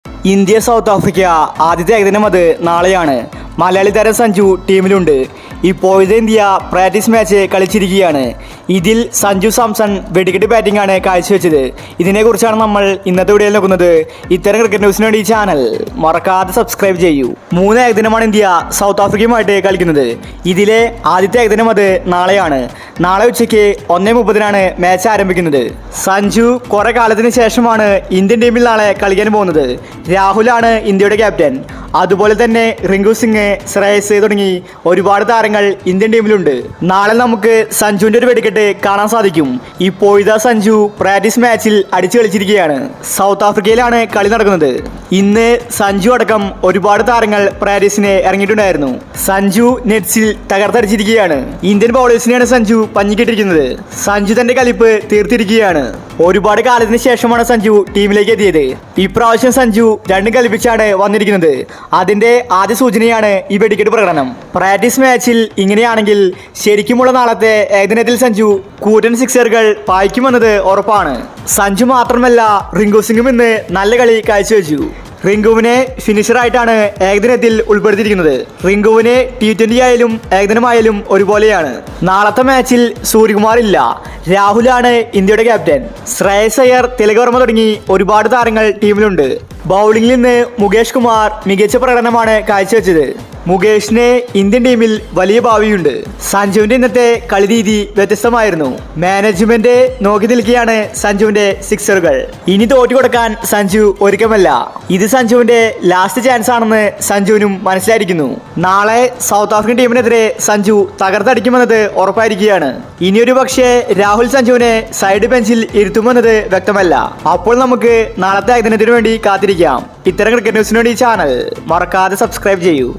India south Africa ആദ്യത്തെ ഏകദിനം അത് നാളെയാണ്. മലയാളി താരം സഞ്ജു ടീമിലുണ്ട്. ഇപ്പോഴത്തെ ഇന്ത്യ പ്രാക്ടീസ് മാച്ച് കളിച്ചിരിക്കുകയാണ്. ഇതിൽ സഞ്ജു സാംസൺ വെടിക്കെട്ട് ബാറ്റിംഗ് ആണ് കാഴ്ചവെച്ചത്. ഇതിനെക്കുറിച്ചാണ് നമ്മൾ ഇന്നത്തെ വീഡിയോയിൽ നോക്കുന്നത്. ഇത്തരം ക്രിക്കറ്റ് ന്യൂസിന് വേണ്ടി ഈ ചാനൽ മറക്കാതെ സബ്സ്ക്രൈബ് ചെയ്യൂ. 3 ഏകദിനമാണ് ഇന്ത്യ സൗത്ത് ആഫ്രിക്കയുമായിട്ട് കളിക്കുന്നത്. ഇതിലെ ആദ്യത്തെ ഏകദിനം അത് നാളെയാണ്. നാളെ ഉച്ചയ്ക്ക് 1:30 മാച്ച് ആരംഭിക്കുന്നത്. സഞ്ജു കുറെ കാലത്തിന് ശേഷമാണ് ഇന്ത്യൻ ടീമിൽ നാളെ കളിക്കാൻ പോകുന്നത്. രാഹുലാണ് ഇന്ത്യയുടെ ക്യാപ്റ്റൻ. അതുപോലെ തന്നെ റിങ്കു സിംഗ്, ശ്രേയസ് തുടങ്ങി ഒരുപാട് താരങ്ങൾ ഇന്ത്യൻ ടീമിലുണ്ട്. നാളെ നമുക്ക് സഞ്ജുവിന്റെ ഒരു വെടിക്കെട്ട് കാണാൻ സാധിക്കും. ഇപ്പോഴത്തെ സഞ്ജു പ്രാക്ടീസ് മാച്ചിൽ അടിച്ചു കളിച്ചിരിക്കുകയാണ്. സൗത്ത് ആഫ്രിക്കയിലാണ് കളി നടക്കുന്നത്. ഇന്ന് സഞ്ജു അടക്കം ഒരുപാട് താരങ്ങൾ പ്രാക്ടീസിന് ഇറങ്ങിയിട്ടുണ്ടായിരുന്നു. സഞ്ജു നെറ്റ്സിൽ തകർത്തടിച്ചിരിക്കുകയാണ്. ഇന്ത്യൻ ബൗളേഴ്സിനെയാണ് സഞ്ജു പഞ്ഞിക്കിട്ടിരിക്കുന്നത്. സഞ്ജു തന്റെ കളിപ്പ് തീർത്തിരിക്കുകയാണ്. ഒരുപാട് കാലത്തിന് ശേഷമാണ് സഞ്ജു ടീമിലേക്ക് എത്തിയത്. ഇപ്രാവശ്യം സഞ്ജു 2 കളിപ്പിച്ചാണ് വന്നിരിക്കുന്നത്. അതിന്റെ ആദ്യ സൂചനയാണ് ഈ വെടിക്കെട്ട് പ്രകടനം. പ്രാക്ടീസ് മാച്ചിൽ ഇങ്ങനെയാണെങ്കിൽ ശരിക്കുമുള്ള നാളത്തെ ഏകദിനത്തിൽ സഞ്ജു കൂറ്റൻ സിക്സറുകൾ പായിക്കുമെന്നത് ഉറപ്പാണ്. സഞ്ജു മാത്രമല്ല, റിങ്കു സിംഗും ഇന്ന് നല്ല കളി കാഴ്ചവെച്ചു. റിങ്കുവിനെ ഫിനിഷറായിട്ടാണ് ഏകദിനത്തിൽ ഉൾപ്പെടുത്തിയിരിക്കുന്നത്. റിങ്കുവിന് T20 ആയാലും ഏകദിനമായാലും ഒരുപോലെയാണ്. നാളത്തെ മാച്ചിൽ സൂര്യകുമാർ ഇല്ല. രാഹുലാണ് ഇന്ത്യയുടെ ക്യാപ്റ്റൻ. ശ്രേയസ് അയ്യർ, തിലക് വർമ്മ തുടങ്ങി ഒരുപാട് താരങ്ങൾ ടീമിലുണ്ട്. ബൗളിംഗിൽ നിന്ന് മുകേഷ് കുമാർ മികച്ച പ്രകടനമാണ് കാഴ്ചവെച്ചത്. മുകേഷിന് ഇന്ത്യൻ ടീമിൽ വലിയ ഭാവിയുണ്ട്. സഞ്ജുവിന്റെ ഇന്നത്തെ കളി രീതി വ്യത്യസ്തമായിരുന്നു. മാനേജ്മെന്റ് നോക്കി നിൽക്കുകയാണ് സഞ്ജുവിന്റെ സിക്സറുകൾ. ഇനി തോറ്റു കൊടുക്കാൻ സഞ്ജു ഒരുക്കമല്ല. ഇത് സഞ്ജുവിന്റെ ലാസ്റ്റ് ചാൻസ് ആണെന്ന് സഞ്ജുവിനും മനസ്സിലായിരിക്കുന്നു. നാളെ സൗത്ത് ആഫ്രിക്കൻ ടീമിനെതിരെ സഞ്ജു തകർത്തടിക്കുമെന്നത് ഉറപ്പായിരിക്കുകയാണ്. ഇനിയൊരു പക്ഷേ രാഹുൽ സഞ്ജുവിനെ സൈഡ് ബെഞ്ചിൽ ഇരുത്തുമെന്നത് വ്യക്തമല്ല. അപ്പോൾ നമുക്ക് നാളത്തെ ഏകദിനത്തിനു വേണ്ടി കാത്തിരിക്കാം. ഇത്തരം ക്രിക്കറ്റ് ന്യൂസിന് വേണ്ടി ഈ ചാനൽ മറക്കാതെ സബ്സ്ക്രൈബ് ചെയ്യൂ.